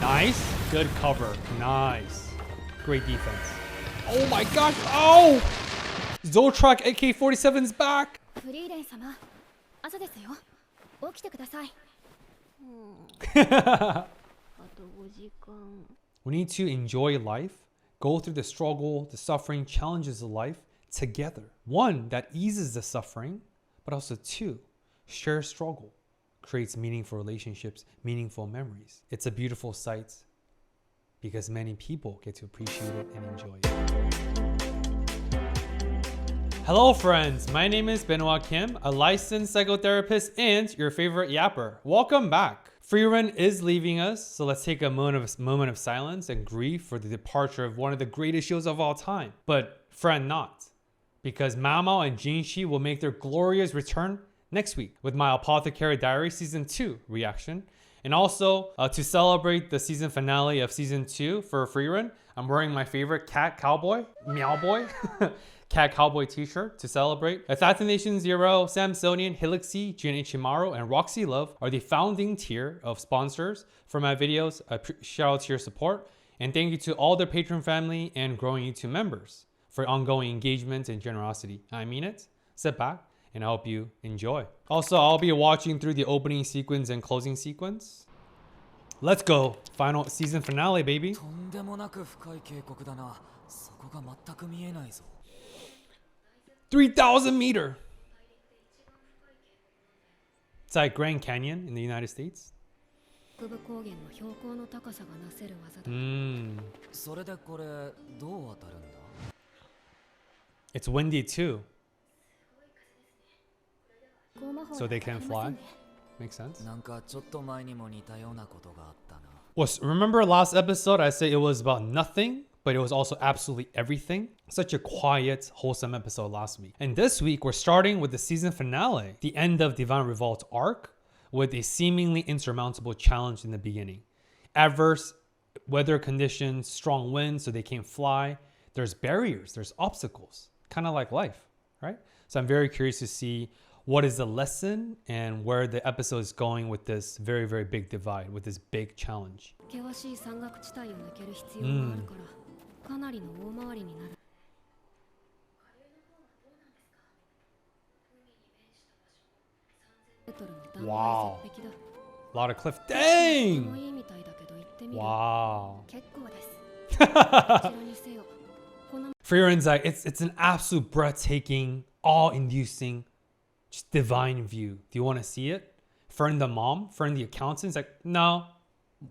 Nice. Good cover. Nice. Great defense. Oh my gosh. Oh! Zoltrak AK-47's back. フリーレン様、朝ですよ。起きてください。あと5時間。We need to enjoy life, go through the struggle, the suffering, challenges of life together. One, that eases the suffering, but also two, share struggle, creates meaningful relationships, meaningful memories. It's a beautiful sight because many people get to appreciate it and enjoy it. Hello friends, my name is Benoit Kim, a licensed psychotherapist and your favorite yapper. Welcome back. Frieren is leaving us, so let's take a moment of silence and grief for the departure of one of the greatest shows of all time. But friend not, because Mao Mao and Jinxi will make their glorious return next week with my Apothecary Diary Season 2 reaction. And also, to celebrate the season finale of Season 2 for Frieren, I'm wearing my favorite cat cowboy, Meow Boy, cat cowboy t-shirt to celebrate. Assassination Zero, Samsonian, Helixi, Jin Ichimaru, and Roxy Love are the founding tier of sponsors for my videos. Shout out to your support. And thank you to all their patron family and growing YouTube members for ongoing engagement and generosity. I mean it. Sit back and I hope you enjoy. Also, I'll be watching through the opening sequence and closing sequence. Let's go. Final season finale, baby. 3,000 meter. It's like Grand Canyon in the United States. It's windy too. So they can fly. Makes sense. Well, remember last episode I said it was about nothing, but it was also absolutely everything. Such a quiet, wholesome episode last week. And this week we're starting with the season finale, the end of Divine Revolt's arc, with a seemingly insurmountable challenge in the beginning. Adverse weather conditions, strong winds so they can't fly. There's barriers, there's obstacles, kind of like life, right? So I'm very curious to see what is the lesson and where the episode is going with this very, very big divide, with this big challenge. Wow. A lot of cliff. Dang! Wow. Frieren's like, it's an absolute breathtaking, awe-inducing, just divine view. Do you want to see it? Fern the mom, Fern the accountant's like, no,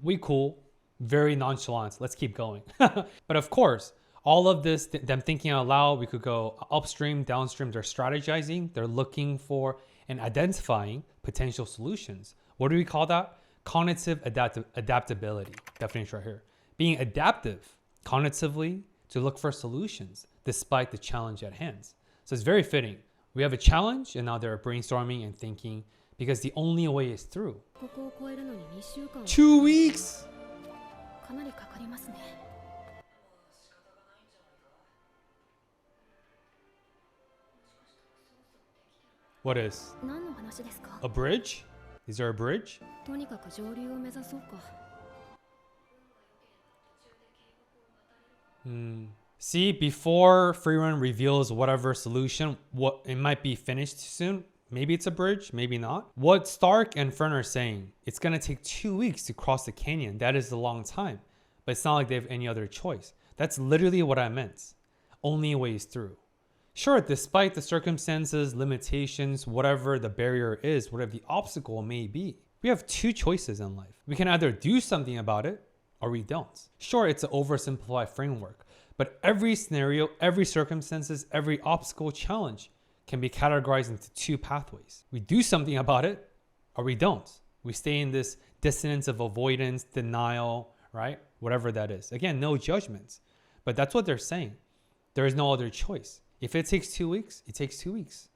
we cool. Very nonchalant. Let's keep going. But of course, all of this, them thinking out loud, we could go upstream, downstream. They're strategizing. They're looking for and identifying potential solutions. What do we call that? Cognitive adaptability. Definition right here. Being adaptive cognitively to look for solutions despite the challenge at hand. So it's very fitting. We have a challenge and now they're brainstorming and thinking because the only way is through. 2 weeks? What is? A bridge? Is there a bridge? See, before Frieren reveals whatever solution, what it might be finished soon. Maybe it's a bridge, maybe not. What Stark and Fern are saying, it's gonna take 2 weeks to cross the canyon. That is a long time, but it's not like they have any other choice. That's literally what I meant. Only ways through. Sure, despite the circumstances, limitations, whatever the barrier is, whatever the obstacle may be, we have two choices in life. We can either do something about it or we don't. Sure, it's an oversimplified framework, but every scenario, every circumstances, every obstacle challenge can be categorized into two pathways. We do something about it or we don't. We stay in this dissonance of avoidance, denial, right? Whatever that is. Again, no judgments, but that's what they're saying. There is no other choice. If it takes 2 weeks, it takes 2 weeks.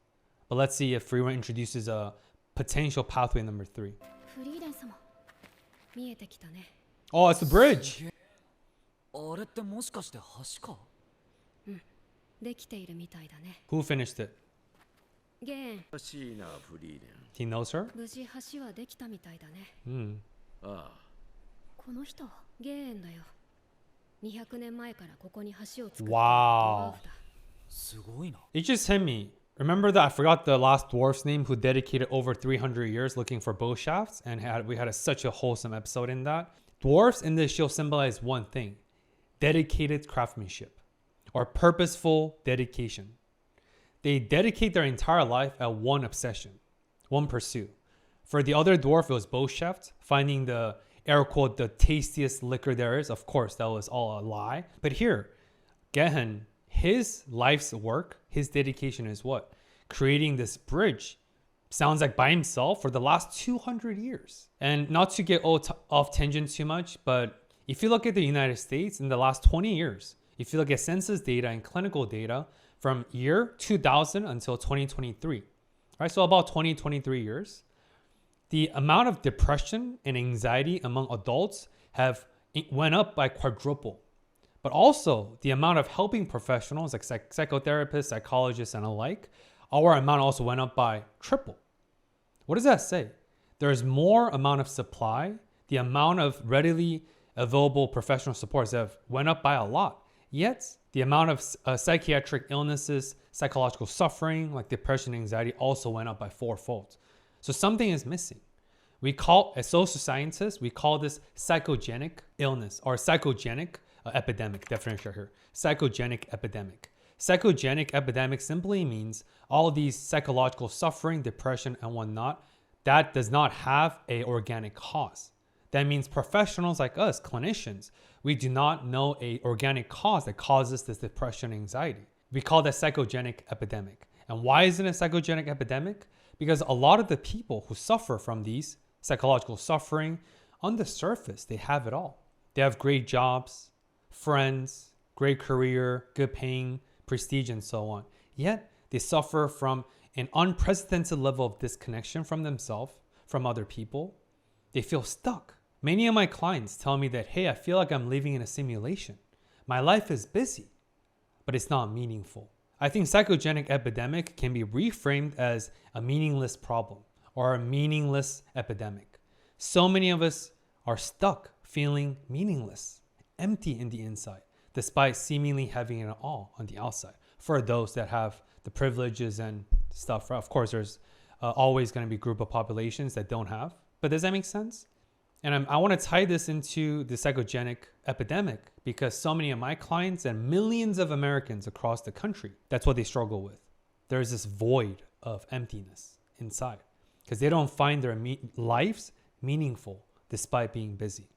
But let's see if Frieren introduces a potential pathway number 3. Oh, it's the bridge. Who finished it? He knows her? この人ゲーンだよ。200年前からここに橋を作っているド Wow. ワーフだ。すごいな。 It just hit me. Remember that I forgot the last dwarf's name who dedicated over 300 years looking for bow shafts, and we had such a wholesome episode in that. Dwarfs in this show symbolize one thing: dedicated craftsmanship or purposeful dedication. They dedicate their entire life at one obsession, one pursuit. For the other dwarf, it was bow shaft, finding the air quote the tastiest liquor there is. Of course, that was all a lie. But here, Gehen, his life's work, his dedication is what? Creating this bridge. Sounds like by himself for the last 200 years. And not to get off tangent too much, but if you look at the United States in the last 20 years, if you look at census data and clinical data from year 2000 until 2023, right? So about 23 years, the amount of depression and anxiety among adults went up by quadruple. But also the amount of helping professionals like psychotherapists, psychologists, and alike, our amount also went up by triple. What does that say? There's more amount of supply. The amount of readily available professional supports have went up by a lot. Yet the amount of psychiatric illnesses, psychological suffering like depression, anxiety also went up by fourfold. So something is missing. As social scientists, we call this psychogenic illness or psychogenic epidemic. Definition here. Psychogenic epidemic. Psychogenic epidemic simply means all these psychological suffering, depression, and whatnot, that does not have a organic cause. That means professionals like us, clinicians, we do not know a organic cause that causes this depression, anxiety. We call that psychogenic epidemic. And why is it a psychogenic epidemic? Because a lot of the people who suffer from these psychological suffering, on the surface, they have it all. They have great jobs, friends, great career, good paying, prestige, and so on. Yet they suffer from an unprecedented level of disconnection from themselves, from other people. They feel stuck. Many of my clients tell me that, hey, I feel like I'm living in a simulation. My life is busy, but it's not meaningful. I think psychogenic epidemic can be reframed as a meaningless problem or a meaningless epidemic. So many of us are stuck feeling meaningless, empty in the inside, despite seemingly having it all on the outside. For those that have the privileges and stuff, of course, there's always going to be a group of populations that don't have. But does that make sense? And I want to tie this into the psychogenic epidemic because so many of my clients and millions of Americans across the country, that's what they struggle with. There's this void of emptiness inside because they don't find their lives meaningful despite being busy.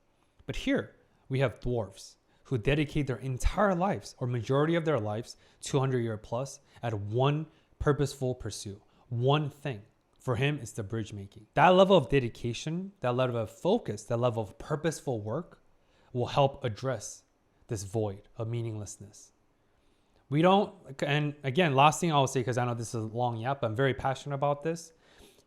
But here we have dwarves who dedicate their entire lives or majority of their lives, 200 year plus, at one purposeful pursuit, one thing. For him, it's the bridge making. That level of dedication, that level of focus, that level of purposeful work will help address this void of meaninglessness. We don't, and again, last thing I'll say, because I know this is a long yap, but I'm very passionate about this.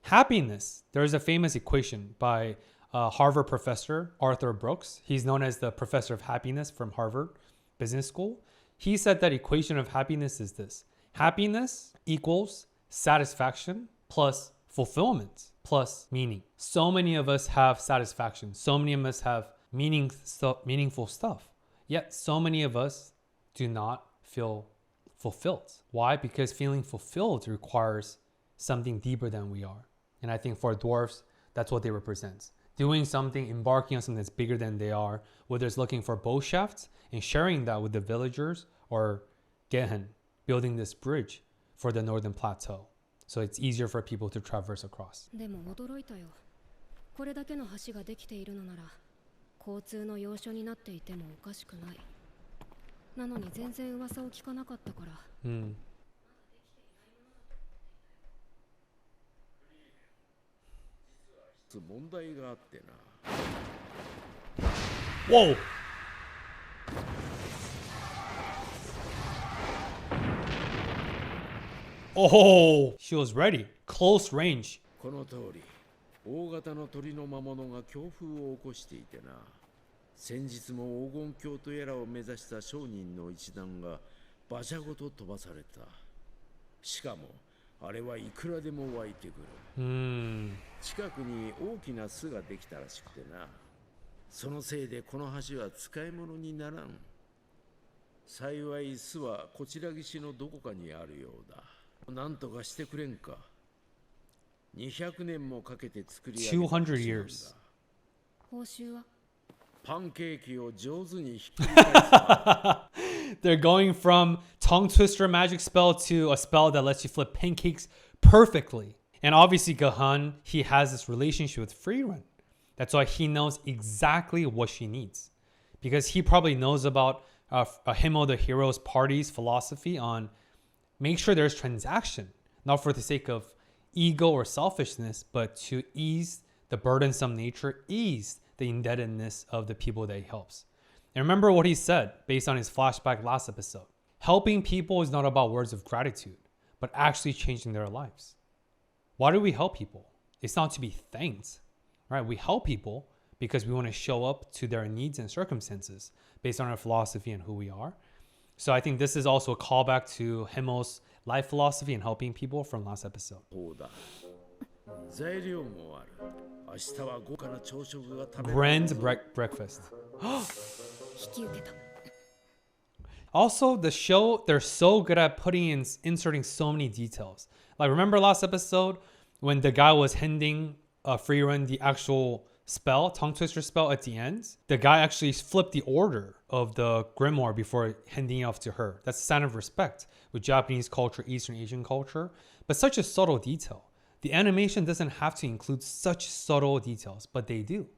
Happiness, there's a famous equation by Harvard professor Arthur Brooks. He's known as the professor of happiness from Harvard Business School. He said that equation of happiness is this: happiness equals satisfaction plus fulfillment plus meaning. So many of us have satisfaction. So many of us have meaningful stuff. Yet so many of us do not feel fulfilled. Why? Because feeling fulfilled requires something deeper than we are. And I think for dwarfs, that's what they represent. Doing something, embarking on something that's bigger than they are, whether it's looking for bow shafts and sharing that with the villagers or Gehen, building this bridge for the Northern Plateau. So it's easier for people to traverse across. でも驚いたよ。これだけの橋ができているのなら、交通の要所になっていてもおかしくない。なのに全然噂を聞かなかったから。問題があってな。Whoa! Oh, she was ready. Close range. この通り、大型の鳥の魔物が強風を起こしていてな。先日も黄金鏡とやらを目指した商人の一団が馬車ごと飛ばされた。しかもあれはいくらでも湧いてくる。近くに大きな巣ができたらしくてな。そのせいでこの橋は使い物にならん。幸い巣はこちら岸のどこかにあるようだ。なんとかしてくれんか。200年もかけて作り上げた橋なんだ。200 years. 報酬はパンケーキを上手にひっくり返す。They're going from tongue twister magic spell to a spell that lets you flip pancakes perfectly. And obviously Gahan, he has this relationship with Frieren. That's why he knows exactly what she needs. Because he probably knows about Himo the Hero's party's philosophy on make sure there's transaction, not for the sake of ego or selfishness, but to ease the burdensome nature, ease the indebtedness of the people that he helps. And remember what he said based on his flashback last episode. Helping people is not about words of gratitude, but actually changing their lives. Why do we help people? It's not to be thanked, right? We help people because we want to show up to their needs and circumstances based on our philosophy and who we are. So I think this is also a callback to Himo's life philosophy and helping people from last episode. そうだ。材料もある。明日は豪華な朝食が食べられる。 Grand breakfast. 引き受けた。 Also, the show, they're so good at inserting so many details. Like, remember last episode when the guy was handing Frieren the actual spell, tongue twister spell at the end? The guy actually flipped the order of the grimoire before handing it off to her. That's a sign of respect with Japanese culture, Eastern Asian culture. But such a subtle detail. The animation doesn't have to include such subtle details, but they do.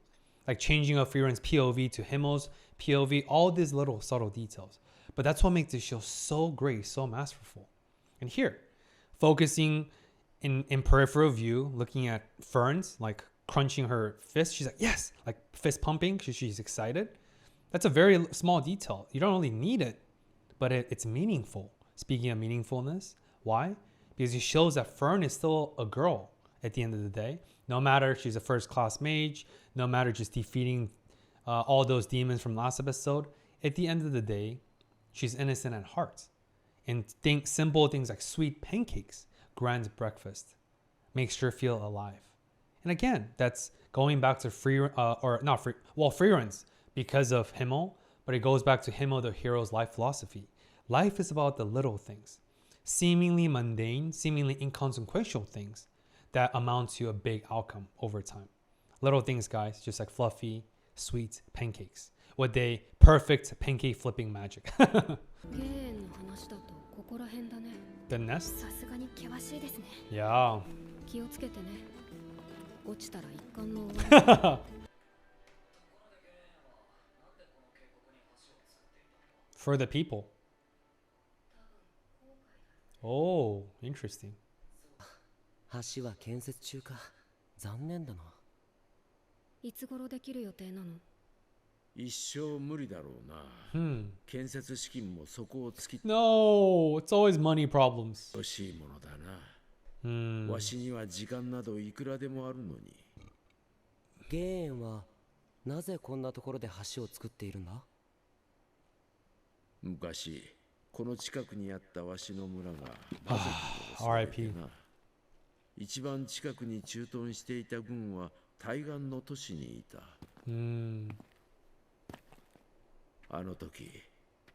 Like changing of Frieren's POV to Himo's POV, all these little subtle details. But that's what makes this show so great, so masterful. And here, focusing in peripheral view, looking at Fern's, like crunching her fist. She's like, yes, like fist pumping because she's excited. That's a very small detail. You don't really need it, but it's meaningful. Speaking of meaningfulness, why? Because it shows that Fern is still a girl at the end of the day. No matter if she's a first class mage, no matter just defeating all those demons from last episode, at the end of the day, she's innocent at heart. And think simple things like sweet pancakes, grand breakfast, makes her feel alive. And again, that's going back to Frieren's because of Himo, but it goes back to Himo the Hero's life philosophy. Life is about the little things, seemingly mundane, seemingly inconsequential things that amount to a big outcome over time. Little things, guys, just like fluffy, sweet pancakes with a perfect pancake flipping magic. ゲーの話だとここら辺だね。 The nest? さすがに険しいですね。 Yeah. 気をつけてね。落ちたら一巻の終わり。For the people. Oh, interesting. 橋は建設中か。残念だな。いつ頃できる予定なの？一生無理だろうな。建設資金もそこを突き No, it's always money problems. 欲しいものだな。わしには時間などいくらでもあるのに。ゲーンはなぜこんなところで橋を作っているんだ？昔この近くにあったわしの村が魔族に襲われて RIP な。一番近くに駐屯していた軍は対岸の都市にいた。あの時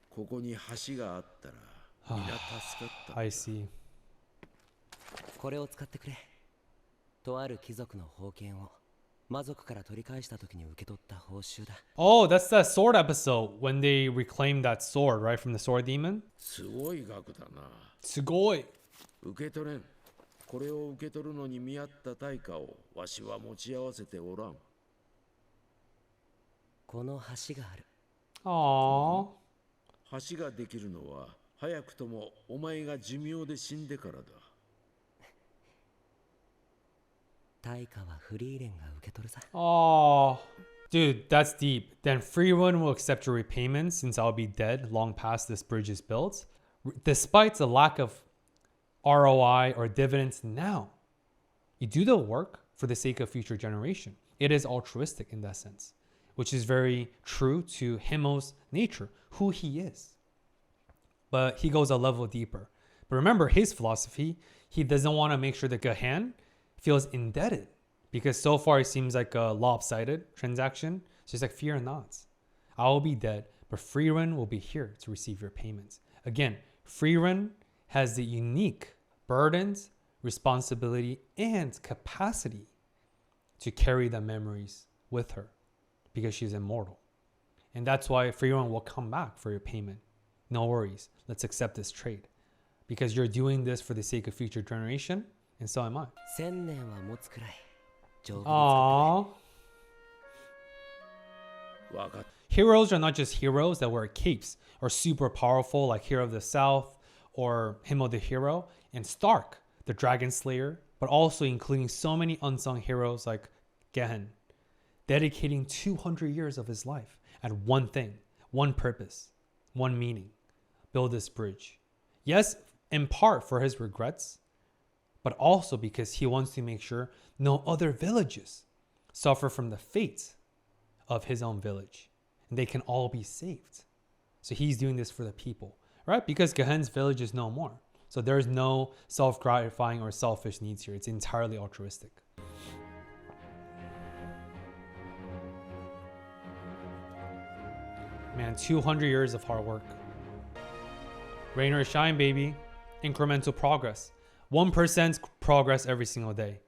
ここに橋があったら皆助かった。I see. これを使ってくれ。とある貴族の宝剣を魔族から取り返した時に受け取った報酬だ。Oh, that's that sword episode when they reclaimed that sword, right, from the sword demon? すごい額だな。すごい。受け取れん。これを受け取るのに見合った対価をわしは持ち合わせておらん。この橋がある。Aww. 橋ができるのは早くともお前が寿命で死んでからだ。対価はフリーレンが受け取るさ。Aww. Dude, that's deep. Then Frieren will accept your repayment since I'll be dead long past this bridge is built. Despite the lack of ROI or dividends now, you do the work for the sake of future generation. It is altruistic in that sense, which is very true to Himo's nature, who he is. But he goes a level deeper. But remember his philosophy, he doesn't want to make sure that Gahan feels indebted because so far it seems like a lopsided transaction. Just like fear not. I will be dead, but Frieren will be here to receive your payments. Again, Frieren has the unique burdens, responsibility, and capacity to carry the memories with her because she's immortal. And that's why Frieren will come back for your payment. No worries. Let's accept this trade. Because you're doing this for the sake of future generation, and so am I. 1000年は持つくらい丈夫に使ってくれ Aww. わかっ Heroes are not just heroes that wear capes or super powerful like Hero of the South or Him of the Hero and Stark, the Dragon Slayer, but also including so many unsung heroes like Gehen, dedicating 200 years of his life at one thing, one purpose, one meaning: build this bridge. Yes, in part for his regrets, but also because he wants to make sure no other villages suffer from the fate of his own village, and they can all be saved. So he's doing this for the people, right? Because Gehen's village is no more. So there's no self-gratifying or selfish needs here. It's entirely altruistic. Man, 200 years of hard work. Rain or shine, baby. Incremental progress. 1% progress every single day.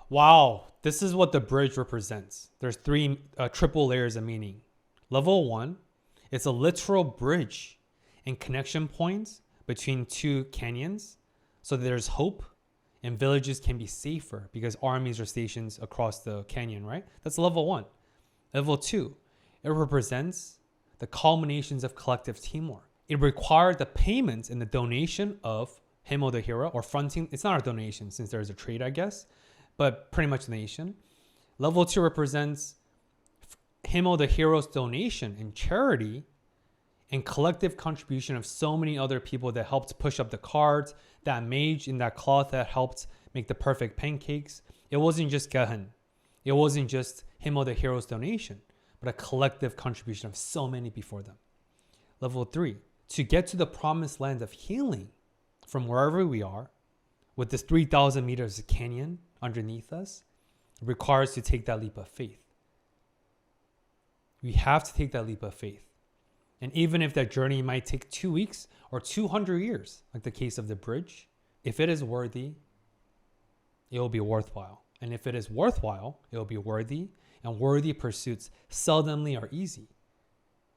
Wow, this is what the bridge represents. There's three triple layers of meaning. Level 1, it's a literal bridge and connection points between two canyons so that there's hope and villages can be safer because armies are stationed across the canyon, right? That's level 1. Level 2, it represents the culminations of collective teamwork. It required the payment and the donation of Himo the hero, or fronting. It's not a donation since there's a trade, I guess, but pretty much donation. Level 2 represents Himo the hero's donation and charity and collective contribution of so many other people that helped push up the cards, that mage in that cloth that helped make the perfect pancakes. It wasn't just Gehen. It wasn't just Himo the hero's donation, but a collective contribution of so many before them. Level 3, to get to the promised land of healing from wherever we are, with this 3,000 meters of canyon underneath us, it requires to take that leap of faith. We have to take that leap of faith. And even if that journey might take 2 weeks or 200 years, like the case of the bridge, if it is worthy, it will be worthwhile. And if it is worthwhile, it will be worthy. And worthy pursuits seldomly are easy.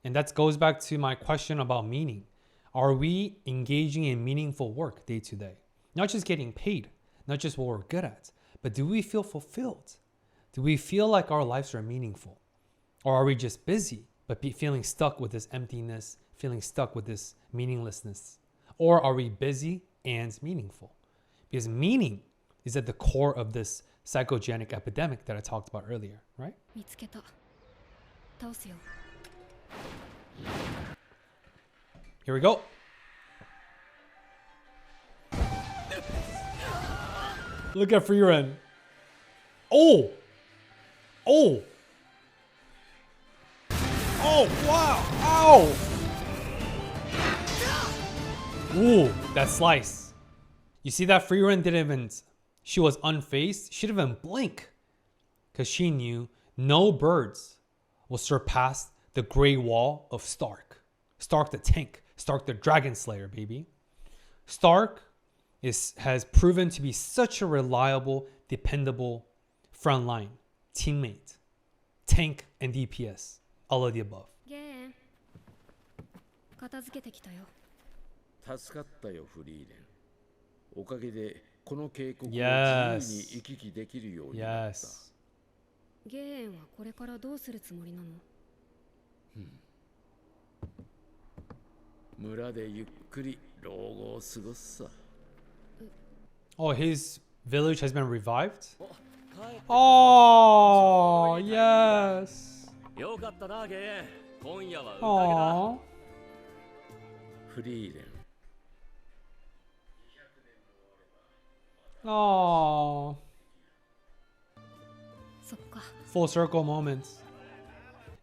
And that goes back to my question about meaning. Are we engaging in meaningful work day to day? Not just getting paid, not just what we're good at, but do we feel fulfilled? Do we feel like our lives are meaningful? Or are we just busy, but feeling stuck with this emptiness, feeling stuck with this meaninglessness? Or are we busy and meaningful? Because meaning is at the core of this psychogenic epidemic that I talked about earlier, right? 見つけた。倒すよ。 Here we go. Look at Frieren. Oh! Oh! Oh, wow! Ow! Ooh, that slice. You see that Frieren didn't even... She was unfazed. She didn't even blink. Because she knew no birds will surpass the gray wall of Stark. Stark the tank. Stark the dragon slayer, baby. Stark has proven to be such a reliable, dependable frontline teammate. Tank and DPS. All of the above. ゲーン。片付けてきたよ。助かったよ、フリーレン。おかげでこの渓谷を自 Yes. 由に行き来できるようになった。 Yes. ゲーンはこれからどうするつもりなの？村でゆっくり老後を過ごすさ。 Oh, his village has been revived? お帰って Oh, yes. よかったなゲーン今夜は宴だ Aww. フリーレン。 Aww. そっか。 Full circle moments.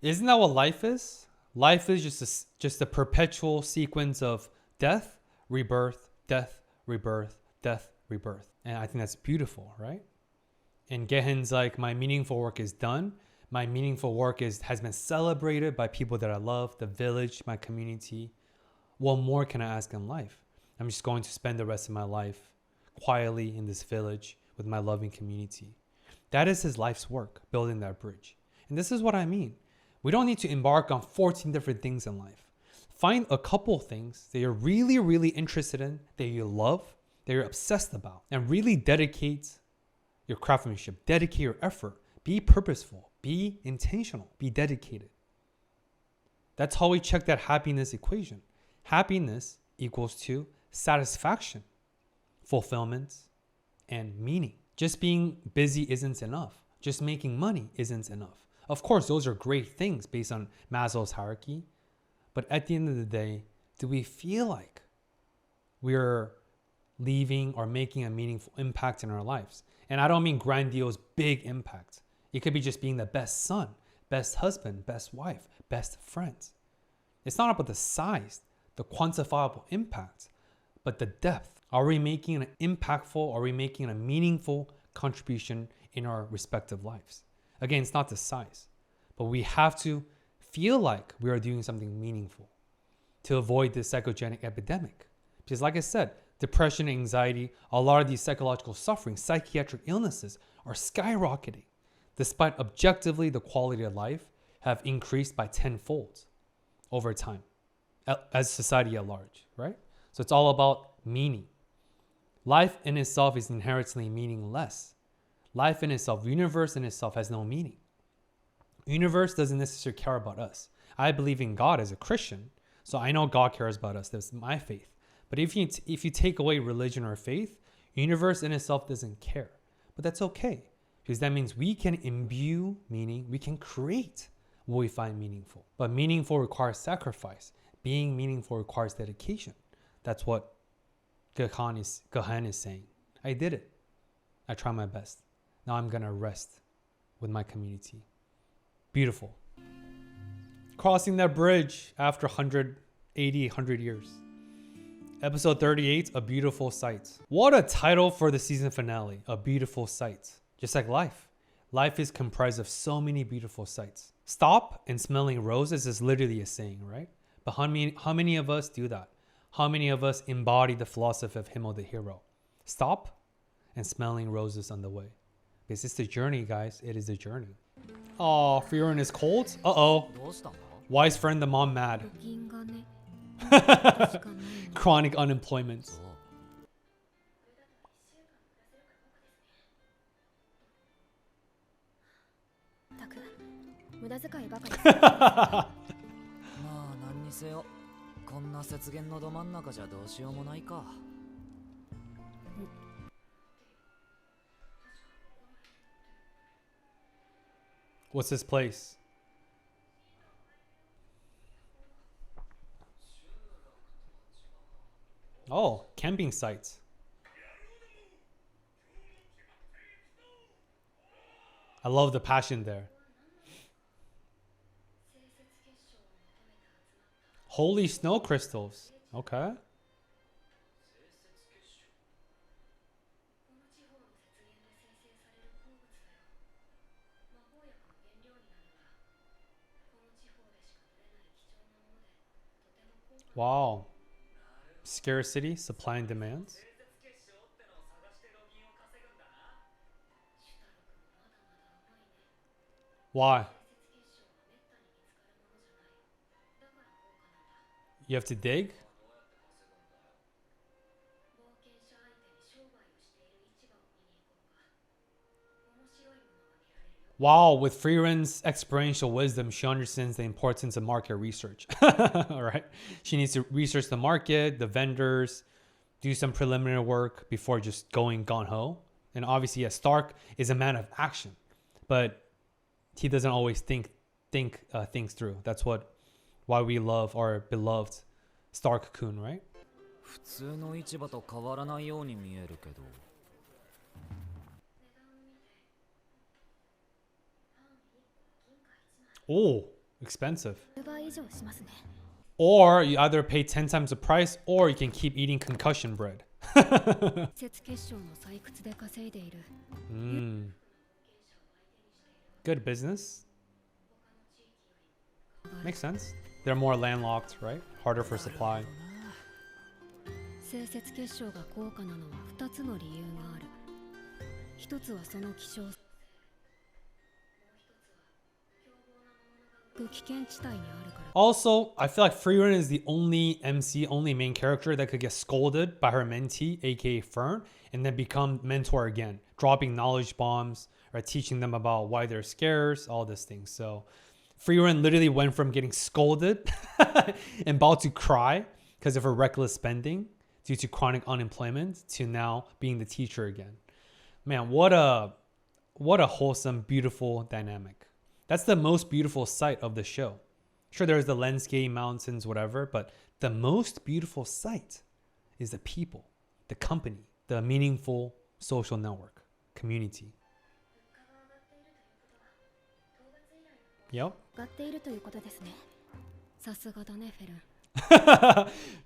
Isn't that what life is? Life is just a perpetual sequence of death, rebirth, death, rebirth, death, rebirth. And I think that's beautiful, right? And Gehen's like, my meaningful work is done. My meaningful work has been celebrated by people that I love, the village, my community. What more can I ask in life? I'm just going to spend the rest of my life quietly in this village with my loving community. That is his life's work, building that bridge. And this is what I mean. We don't need to embark on 14 different things in life. Find a couple things that you're really, really interested in, that you love, that you're obsessed about, and really dedicate your craftsmanship, dedicate your effort, be purposeful, be intentional, be dedicated. That's how we check that happiness equation. Happiness equals to satisfaction, fulfillment, and meaning. Just being busy isn't enough. Just making money isn't enough. Of course, those are great things based on Maslow's hierarchy. But at the end of the day, do we feel like we're leaving or making a meaningful impact in our lives? And I don't mean grandiose, big impact. It could be just being the best son, best husband, best wife, best friend. It's not about the size, the quantifiable impact, but the depth. Are we making an impactful, are we making a meaningful contribution in our respective lives? Again, it's not the size, but we have to feel like we are doing something meaningful to avoid this psychogenic epidemic. Because like I said, depression, anxiety, a lot of these psychological suffering, psychiatric illnesses are skyrocketing, despite objectively the quality of life have increased by tenfold over time as society at large, right? So it's all about meaning. Life in itself is inherently meaningless. Life in itself, universe in itself has no meaning. Universe doesn't necessarily care about us. I believe in God as a Christian, so I know God cares about us. That's my faith. But if you take away religion or faith, universe in itself doesn't care. But that's okay, because that means we can imbue meaning. We can create what we find meaningful. But meaningful requires sacrifice. Being meaningful requires dedication. That's what Gehen is saying. I did it. I tried my best. Now I'm gonna rest with my community. Beautiful. Crossing that bridge after 100 years. Episode 38, A Beautiful Sight. What a title for the season finale, A Beautiful Sight. Just like life. Life is comprised of so many beautiful sights. Stop and smelling roses is literally a saying, right? But how many of us do that? How many of us embody the philosophy of Himmel the hero? Stop and smelling roses on the way. Because it's the journey, guys. It is a journey. Oh, Frieren is cold? Uh-oh. Why is friend the mom mad? Chronic unemployment. What's this place? Oh, camping sites. I love the passion there. Holy snow crystals. Okay. Wow. Scarcity, supply and demand. Why? You have to dig? Wow, with Frieren's experiential wisdom, she understands the importance of market research. All right. She needs to research the market, the vendors, do some preliminary work before just going gung-ho. And obviously, yes, Stark is a man of action, but he doesn't always think things through. That's why we love our beloved Stark-kun, right? Oh, expensive. Or you either pay 10 times the price, or you can keep eating concussion bread. Good business. Makes sense. They're more landlocked, right? Harder for supply. 生節結晶が高価なのは2つの理由がある。一つはその希少さ。危険地帯にあるから。Also, I feel like Frieren is the only MC, only main character that could get scolded by her mentee, aka Fern, and then become mentor again, dropping knowledge bombs or teaching them about why they're scarce, all these things. So Frieren literally went from getting scolded and about to cry because of her reckless spending due to chronic unemployment to now being the teacher again. Man, what a wholesome, beautiful dynamic. That's the most beautiful sight of the show. Sure, there's the landscape, mountains, whatever, but the most beautiful sight is the people, the company, the meaningful social network, community. Yep. 上がっているということですね。さすがだね、フェルン。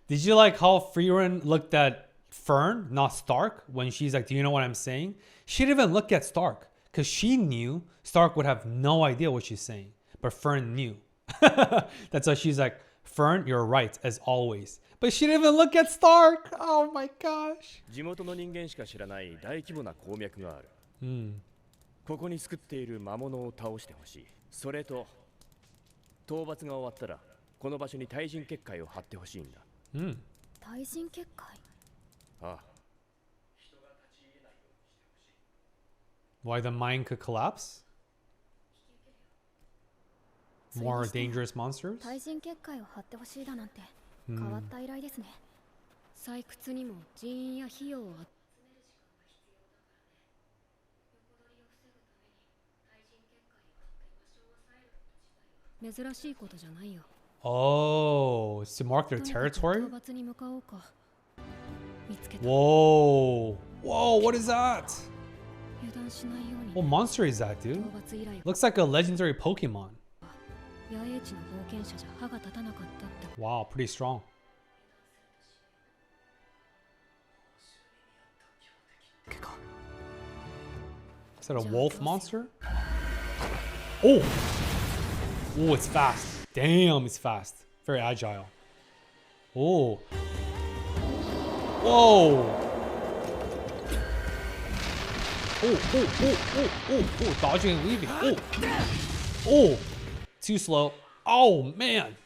Did you like how Frieren looked at Fern, not Stark, when she's like, do you know what I'm saying? She didn't even look at Stark because she knew Stark would have no idea what she's saying, but Fern knew. That's why she's like, Fern, you're right, as always. But she didn't even look at Stark. Oh my gosh. 地元の人間しか知らない大規模な鉱脈がある。ここに作っている魔物を倒してほしい。それと討伐が終わったらこの場所に対人結界を張ってほしいんだ。対人結界。ああ。 Why the mine could collapse? More dangerous monsters? 対人結界を張ってほしいだなんて変わった依頼ですね。採掘にも人員や費用を集める時間が必要だからね。横取りを防ぐために対人結界を張って場所を抑えること自体は珍しいことじゃないよ。Oh, it's to mark their territory? 討伐に向かおうか。見つけた。 Whoa. Whoa, what is that? 油断しないように。 What monster is that, dude? 討伐依頼。 Looks like a legendary Pokemon. 野営地の冒険者じゃ歯が立たなかったって。 Wow, pretty strong. Is that a wolf monster? Oh! Oh, it's fast. Damn, it's fast. Very agile. Oh. Whoa! Oh, dodging and weaving. Oh. Oh. Too slow. Oh, man.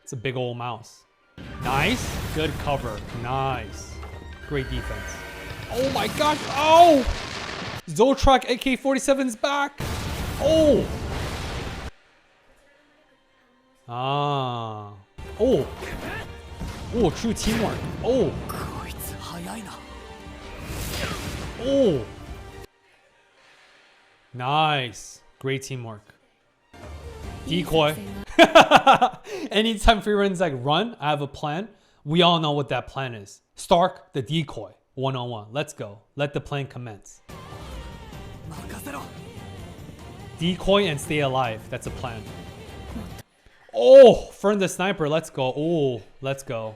It's a big old mouse. Nice. Good cover. Nice. Great defense. Oh my gosh. Oh! Zotrak AK-47's back. Oh! Ah. Oh. Oh, true teamwork. Oh. Oh. Nice. Great teamwork. Decoy. Anytime Frieren's like, run, I have a plan. We all know what that plan is. Stark, the decoy. One-on-one. Let's go. Let the plan commence. Decoy and stay alive. That's a plan. Oh, Fern the sniper. Let's go. Oh, let's go.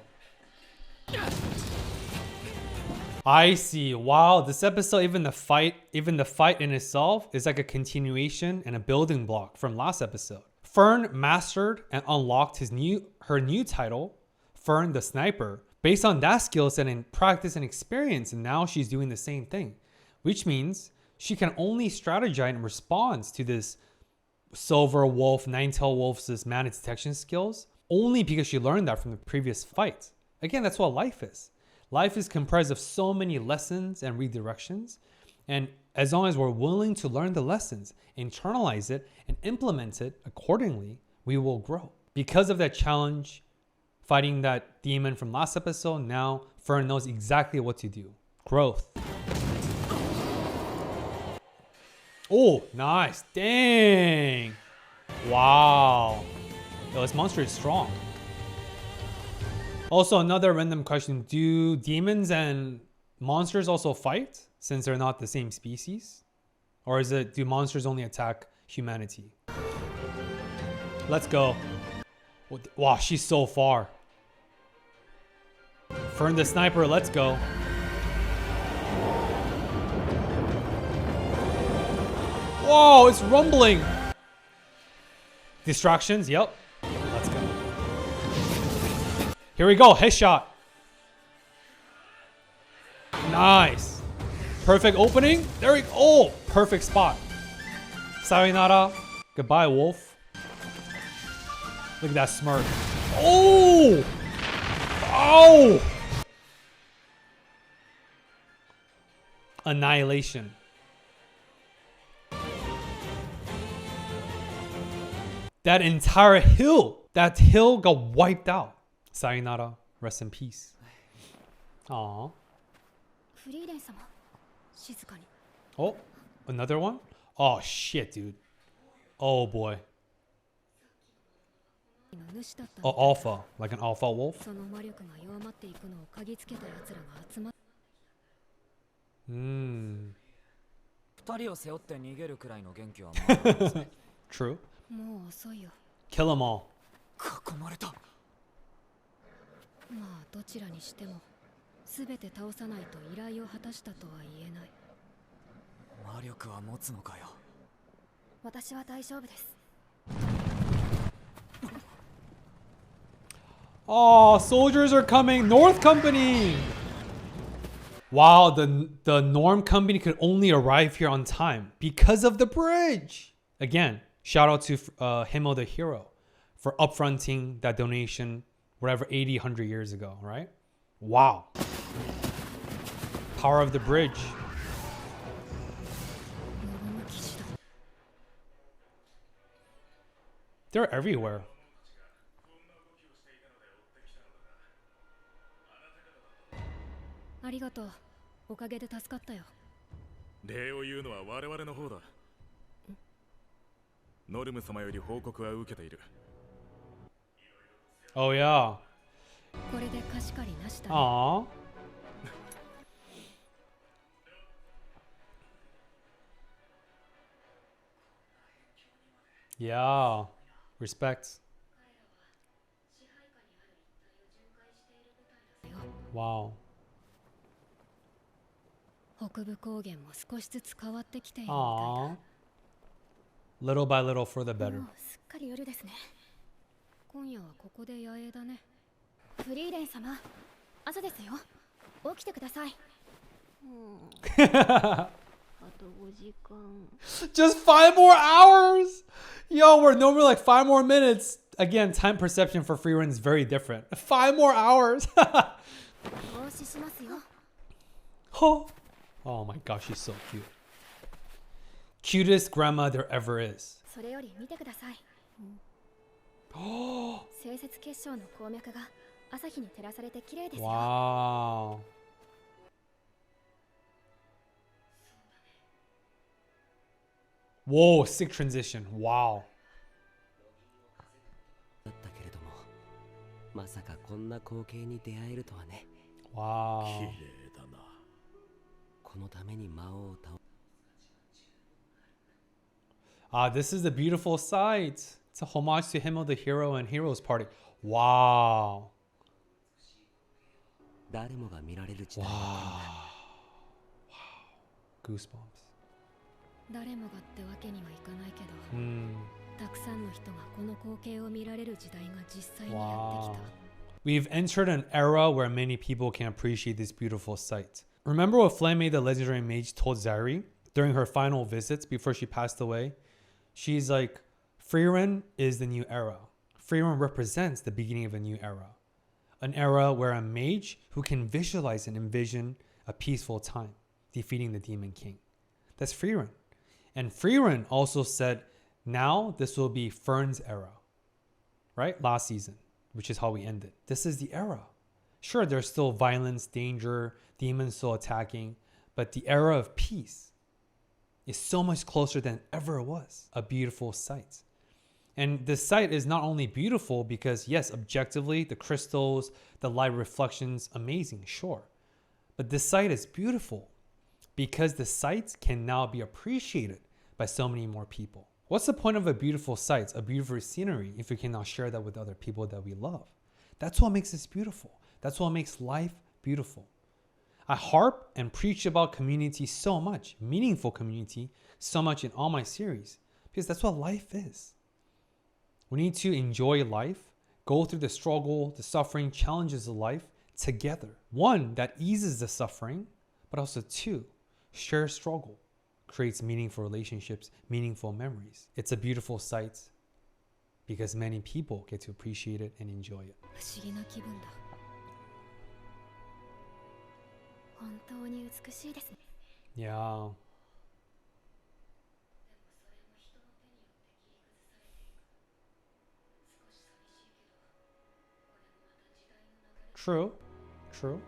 I see. Wow, this episode, even the fight in itself is like a continuation and a building block from last episode. Fern mastered and unlocked her new title, Fern the Sniper, based on that skill set and practice and experience, and now she's doing the same thing, which means she can only strategize and respond to this Silver Wolf, Nine-Tailed Wolf's mana detection skills only because she learned that from the previous fight. Again, that's what life is. Life is comprised of so many lessons and redirections. And as long as we're willing to learn the lessons, internalize it, and implement it accordingly, we will grow. Because of that challenge, fighting that demon from last episode, now Fern knows exactly what to do. Growth. Oh, nice. Dang. Wow. Yo, this monster is strong. Also, another random question. Do demons and monsters also fight since they're not the same species? Or do monsters only attack humanity? Let's go. Wow, she's so far. Fern the sniper, let's go. Whoa, it's rumbling. Distractions, yep. Let's go. Here we go, headshot. Nice. Perfect opening. There we go. Oh, perfect spot. Sayonara. Goodbye, wolf. Look at that smirk. Oh! Oh! Annihilation. That entire hill, that hill got wiped out. Sayonara, rest in peace. Aww. フリーレン様、静かに。 Oh, another one? Oh shit, dude. Oh boy. 主だった Oh, alpha, like an alpha wolf. その魔力が弱まっていくのを嗅ぎつけた奴らが集まっ Hmm. 二人を背負って逃げるくらいの元気はまだですね。 True. もう遅いよ。 Kill them all. 囲まれた。まあどちらにしても全て倒さないと依頼を果たしたとは言えない。魔力は持つのかよ。私は大丈夫です。 Oh, soldiers are coming. North Company. Wow, the Norm Company could only arrive here on time because of the bridge. Again, shout out to Himmel the Hero for upfronting that donation, whatever, 80, 100 years ago, right? Wow. Power of the bridge. 望む騎士だ。 They're everywhere. ありがとう。おかげで助かったよ。礼を言うのは我々の方だ。ノルム様より報告は受けている。 Oh, yeah. これで貸し借りなしだね。 Aww. Yeah. Respect. Wow. 北部高原も少しずつ変わってきているみたいだ。 Aww. Little by little for the better. もうすっかり夜ですね。今夜はここで野営だね。フリーレン様、朝ですよ。起きてください。あと5時間。 Just 5 more hours! Yo, we're normally like 5 more minutes. Again, time perception for Frieren is very different. 5 more hours! 投資しますよ。 Oh my gosh, she's so cute. Cutest grandma there ever is. それより見てください。清節結晶の鉱脈が朝日に照らされて綺麗ですよ。 Wow. Whoa, sick transition. Wow. だったけれども、まさかこんな光景に出会えるとはね。 Wow. 綺麗だな。このために魔王を倒 Ah, this is a beautiful sight. It's a homage to Himmel the Hero and Heroes Party. Wow. 誰もが見られる時代が来るんだ。 Goosebumps. 誰もがってわけにはいかないけど、 Hmm. たくさんの人がこの光景を見られる時代が実際にやって Wow. きた。 We've entered an era where many people can appreciate this beautiful sight. Remember what Flame, the legendary mage, told Zairi during her final visits before she passed away? She's like, Frieren is the new era. Frieren represents the beginning of a new era. An era where a mage who can visualize and envision a peaceful time, defeating the Demon King. That's Frieren. And Frieren also said, now this will be Fern's era, right? Last season, which is how we ended. This is the era. Sure, there's still violence, danger, demons still attacking, but the era of peace is so much closer than ever it was. A beautiful sight. And this sight is not only beautiful because, yes, objectively, the crystals, the light reflections, amazing, sure. But this sight is beautiful because the sight can now be appreciated by so many more people. What's the point of a beautiful sight, a beautiful scenery, if we cannot share that with other people that we love? That's what makes this beautiful. That's what makes life beautiful. I harp and preach about community so much, meaningful community so much in all my series, because that's what life is. We need to enjoy life, go through the struggle, the suffering, challenges of life together. One, that eases the suffering, but also two, share struggle, creates meaningful relationships, meaningful memories. It's a beautiful sight because many people get to appreciate it and enjoy it. 不思議な気分だ。本当に美しいですね。 Yeah. True. True.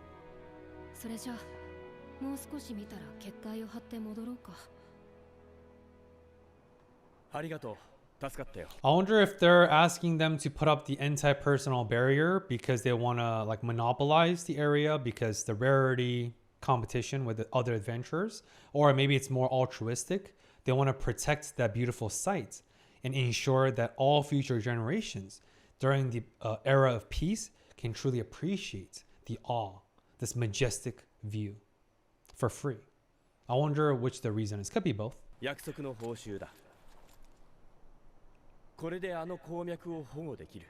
それじゃあもう少し見たら結界を張って戻ろうか。ありがとう。助かったよ。 I wonder if they're asking them to put up the anti-personal barrier because they want to like monopolize the area because the rarity competition with the other adventurers, or maybe it's more altruistic. They want to protect that beautiful site and ensure that all future generations during the era of peace can truly appreciate the awe, this majestic view for free. I wonder which the reason is. Could be both. 約束の報酬だ。これであの鉱脈を保護できる。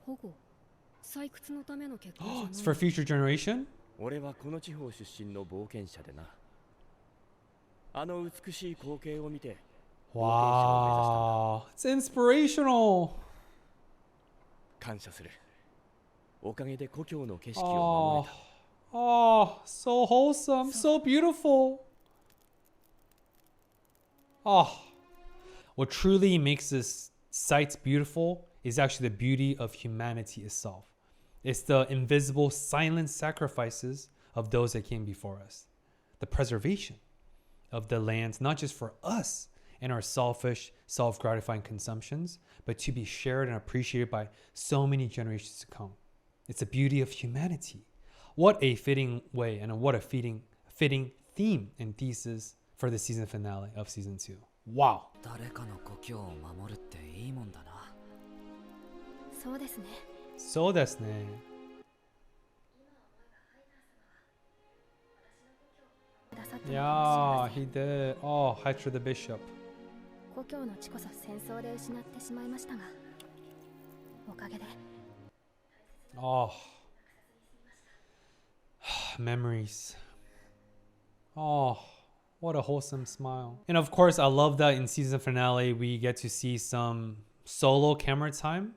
保護採掘のための結界じゃない。 It's for future generation? 俺はこの地方出身の冒険者でな。あの美しい光景を見て、 Wow. It's inspirational. 感謝する。おかげで故郷の景色を Oh, 守れた。 oh, so wholesome, so beautiful. Oh, what truly makes this site beautiful is actually the beauty of humanity itself. It's the invisible, silent sacrifices of those that came before us. The preservation of the lands, not just for us and our selfish, self-gratifying consumptions, but to be shared and appreciated by so many generations to come. It's the beauty of humanity. What a fitting way and what a fitting theme and thesis for the season finale of season 2. Wow. 誰かの故郷を守るっていいもんだな。そうですね。 So that's ne. くださったのかも Yeah, しれません。 he did. Oh, Hydra the Bishop. 故郷の地こそ戦争で失ってしまいましたが、おかげで Oh. Memories. Oh, what a wholesome smile. And of course, I love that in season finale, we get to see some solo camera time.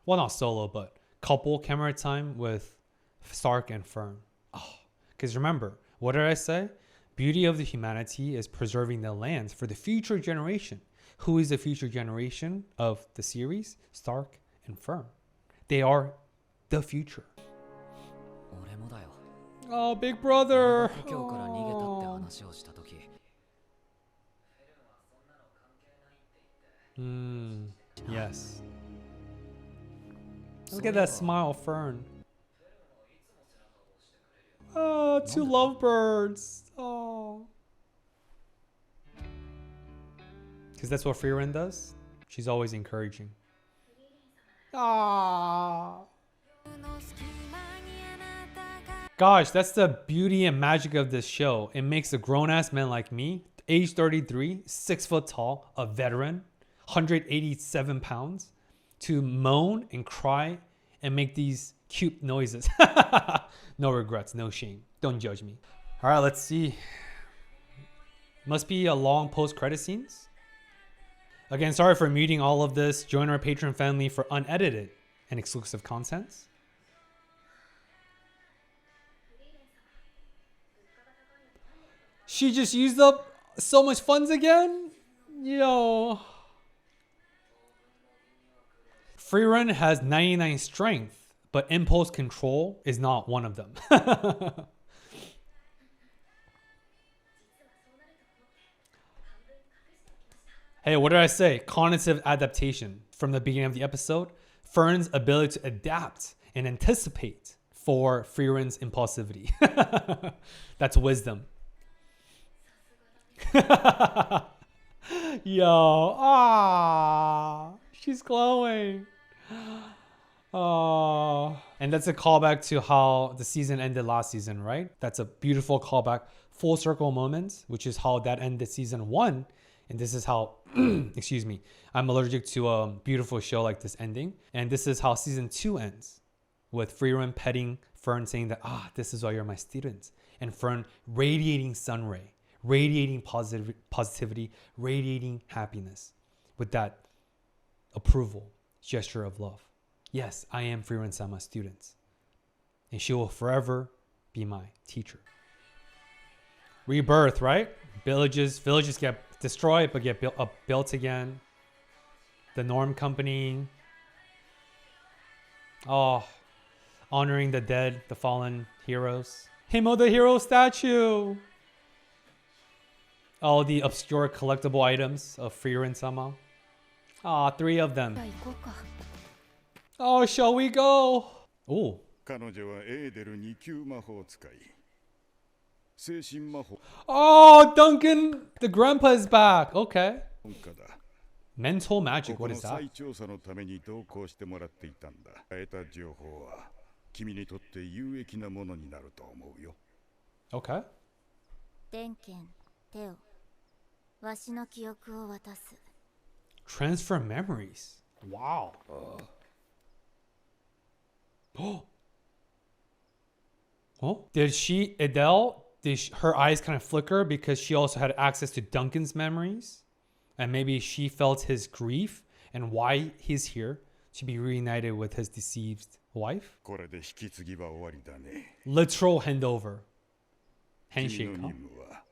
Well, not solo, but couple camera time with Stark and Fern. Oh, because remember, what did I say? Beauty of the humanity is preserving the lands for the future generation. Who is the future generation of the series? Stark and Fern. They are the future. 俺もだよ。 Oh, big brother. 故郷から逃げたって Oh. 話をしたとき。 Yes. Look at that smile, Fern. Oh, two lovebirds. Oh. Because that's what Frieren does. She's always encouraging. Ah. Gosh, that's the beauty and magic of this show. It makes a grown-ass man like me, age 33, 6 foot tall, a veteran, 187 pounds, to moan and cry and make these cute noises. No regrets, no shame. Don't judge me. All right, let's see. Must be a long post-credit scenes. Again, sorry for muting all of this. Join our Patreon family for unedited and exclusive content. She just used up so much funds again? Yo. Frieren has 99 strength, but impulse control is not one of them. Hey, what did I say? Cognitive adaptation from the beginning of the episode. Fern's ability to adapt and anticipate for Frieren's impulsivity. That's wisdom. Yo, she's glowing. Oh, and that's a callback to how the season ended last season, right? That's a beautiful callback, full circle moment, which is how that ended season 1. And this is how, excuse me, I'm allergic to a beautiful show like this ending. And this is how season 2 ends, with Frieren petting Fern, saying that, this is why you're my student. And Fern radiating sun ray, radiating positivity, radiating happiness with that approval, gesture of love. Yes, I am Frieren-sama's student, and she will forever be my teacher. Rebirth, right? Villages get destroyed but get built again. The Norm Company. Oh, honoring the dead, the fallen heroes. Himo the hero statue. All the obscure collectible items of Frieren-sama. 3 of them. じゃあ行こうか。 Oh, shall we go? Oh. 彼女はエーデル2級魔法使い。精神魔法 Oh, Duncan, the grandpa is back. Okay. 家だ。 Mental magic, ここ what の is that? 再調査のために同行してもらっていたんだ。得た情報は君にとって有益なものになると思うよ。Okay. 電源手をわしの記憶を渡す。 Transfer memories. Wow. Oh, her eyes kind of flicker because she also had access to Duncan's memories, and maybe she felt his grief and why he's here to be reunited with his deceased wife. これで引き継ぎは終わりだね。 Literal handover. 君 Handshake. の Huh? 任務は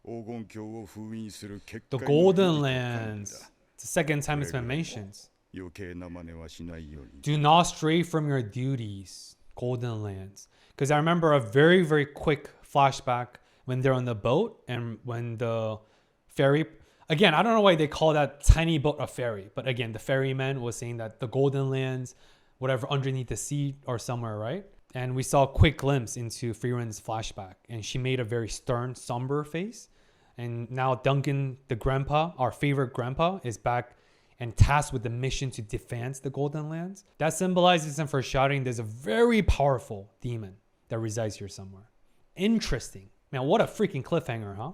黄金鏡を封印する結 The 界の Golden 管理 Lands. だ。 It's the second time it's been mentioned. 余計な真似はしないように。 Do not stray from your duties, Golden Lands. Because I remember a very, very quick flashback when they're on the boat and when the ferry... Again, I don't know why they call that tiny boat a ferry. But again, the ferryman was saying that the Golden Lands, whatever, underneath the sea or somewhere, right? And we saw a quick glimpse into Frieren's flashback. And she made a very stern, somber face. And now Duncan, the grandpa, our favorite grandpa, is back and tasked with the mission to defend the Golden Lands. That symbolizes some foreshadowing. There's a very powerful demon that resides here somewhere. Interesting. Man, what a freaking cliffhanger, huh?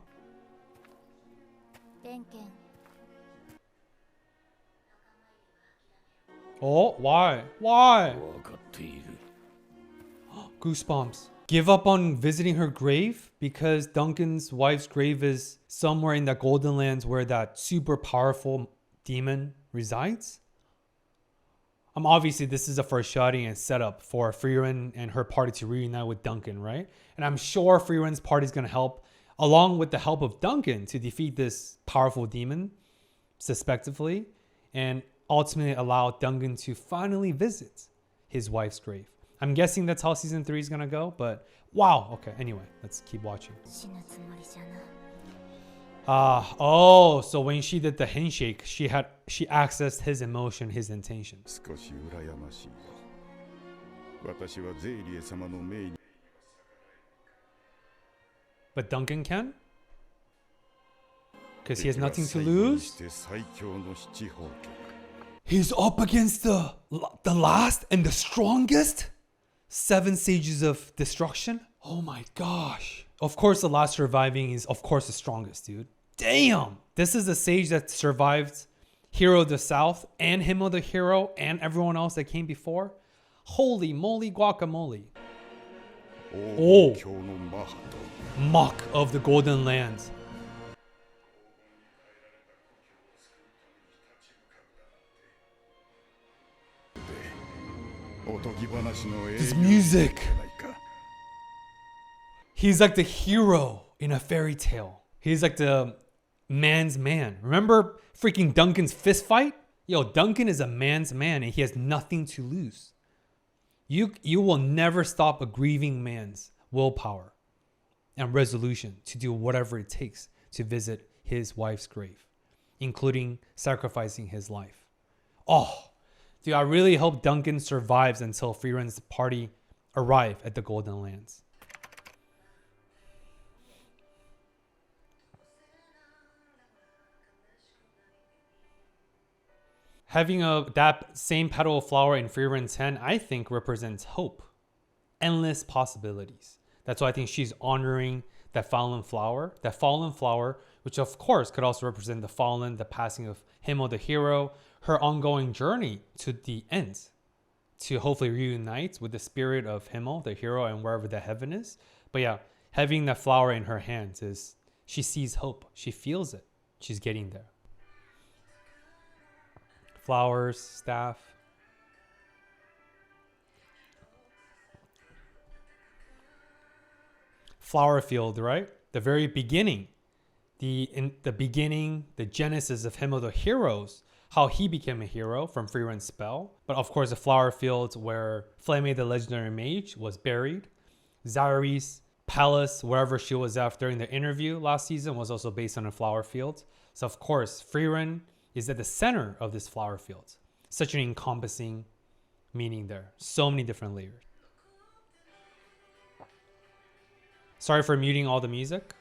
電源 Oh, why? Why? 分かっている。 Goosebumps. Give up on visiting her grave because Duncan's wife's grave is somewhere in the Golden Lands where that super powerful demon resides? Obviously, this is a foreshadowing and setup for Frieren and her party to reunite with Duncan, right? And I'm sure Frieren's party is going to help, along with the help of Duncan, to defeat this powerful demon, suspectively, and ultimately allow Duncan to finally visit his wife's grave. I'm guessing that's how season 3 is going to go, but wow. Okay, anyway, let's keep watching. 死ぬつもりじゃな。 So when she did the handshake, she accessed his emotion, his intention. 少し羨ましいよ。私はゼイリエ様の命に But Duncan can? Because he has 敵は nothing to 最後に lose? して最強の七宝家。 He's up against the last and the strongest? 7 stages of destruction? Oh my gosh. Of course, the last surviving is, of course, the strongest, dude. Damn! This is the sage that survived Hero of the South and Himo the Hero and everyone else that came before. Holy moly guacamole. 黄金鏡のマハと Mock of the Golden Lands. おとぎ話の英 This 雄 music. じゃないか。 He's like the hero in a fairy tale. He's like the man's man. Remember freaking Duncan's fist fight? Yo, Duncan is a man's man and he has nothing to lose. You will never stop a grieving man's willpower and resolution to do whatever it takes to visit his wife's grave, including sacrificing his life. Oh, dude, I really hope Duncan survives until Frieren's party arrive at the Golden Lands. Having that same petal of flower in Frieren's hand, I think represents hope, endless possibilities. That's why I think she's honoring that fallen flower, which of course could also represent the fallen, the passing of Himo the hero, her ongoing journey to the end, to hopefully reunite with the spirit of Himo the hero and wherever the heaven is. But yeah, having that flower in her hands is, she sees hope, she feels it, she's getting there. Flowers, staff. Flower field, right? The very beginning. The genesis of Himo the heroes, how he became a hero from Frieren's spell. But of course, the flower fields where Flame the legendary mage was buried. Zari's palace, wherever she was at during the interview last season, was also based on a flower field. So of course, Frieren is at the center of this flower field. Such an encompassing meaning there. So many different layers. Sorry for muting all the music.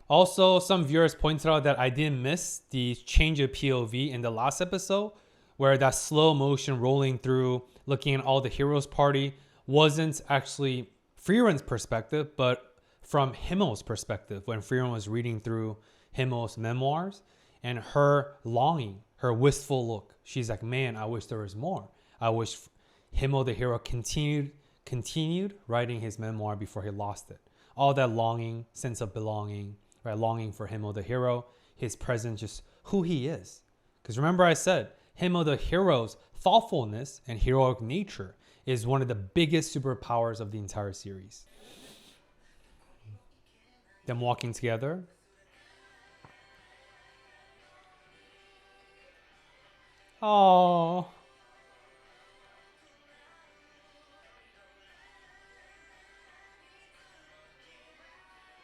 Also, some viewers pointed out that I didn't miss the change of POV in the last episode, where that slow motion rolling through, looking at all the heroes party, wasn't actually Frieren's perspective, but from Himo's perspective, when Frieren was reading through Himo's memoirs, and her longing, her wistful look. She's like, man, I wish there was more. I wish Himo the hero continued writing his memoir before he lost it. All that longing, sense of belonging, right? Longing for Himo the hero, his presence, just who he is. Because remember I said, Himo the hero's thoughtfulness and heroic nature is one of the biggest superpowers of the entire series. Them walking together. Oh.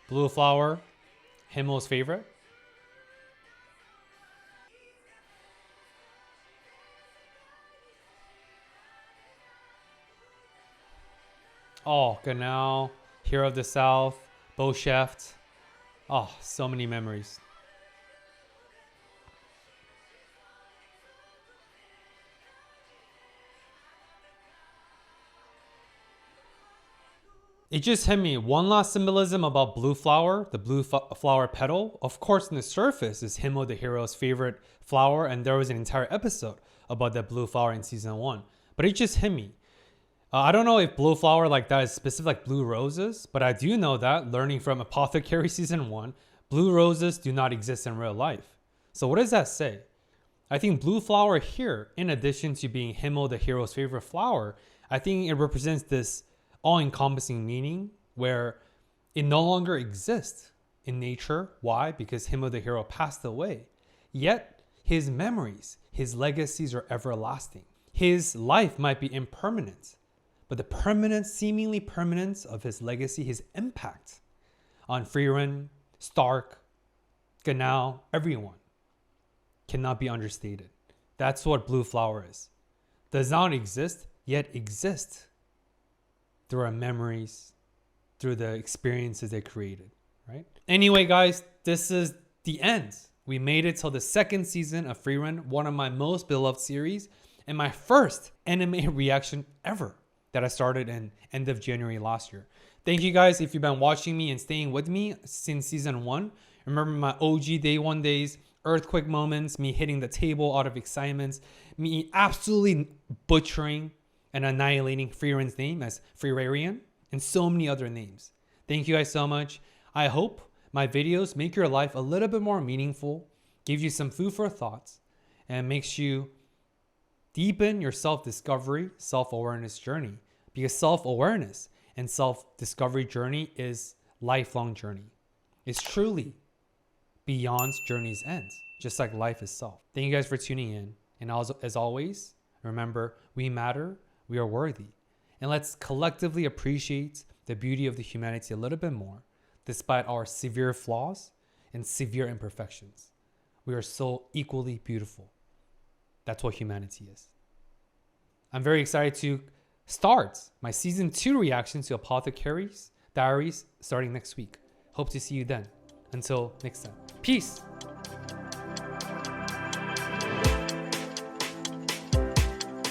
Blue flower, Himo's favorite. Oh, Ganao, Hero of the South, Beauchef. Oh, so many memories. It just hit me. One last symbolism about blue flower, the blue flower petal. Of course, on the surface is Himo the hero's favorite flower, and there was an entire episode about that blue flower in season 1. But it just hit me. I don't know if blue flower like that is specific like blue roses, but I do know that, learning from Apothecary season 1, blue roses do not exist in real life. So what does that say? I think blue flower here, in addition to being Himo the hero's favorite flower, I think it represents this all-encompassing meaning where it no longer exists in nature. Why? Because Himo the hero passed away. Yet his memories, his legacies are everlasting. His life might be impermanent, but the permanence, seemingly permanence of his legacy, his impact on Frieren, Stark, Ganao, everyone cannot be understated. That's what blue flower is. Does not exist, yet exists through our memories, through the experiences they created, right? Anyway, guys, this is the end. We made it till the second season of Frieren, one of my most beloved series, and my first anime reaction ever that I started in end of January last year. Thank you guys if you've been watching me and staying with me since season 1. Remember my OG day 1 days, earthquake moments, me hitting the table out of excitement, me absolutely butchering and annihilating Frieren's name as Frieren, and so many other names. Thank you guys so much. I hope my videos make your life a little bit more meaningful, give you some food for thoughts, and makes you deepen your self-discovery, self-awareness journey. Because self-awareness and self-discovery journey is lifelong journey. It's truly beyond journey's end, just like life itself. Thank you guys for tuning in. And as always, remember, we matter, we are worthy. And let's collectively appreciate the beauty of the humanity a little bit more, despite our severe flaws and severe imperfections. We are so equally beautiful. That's what humanity is. I'm very excited to start my season 2 reaction to Apothecary's Diaries starting next week. Hope to see you then. Until next time. Peace!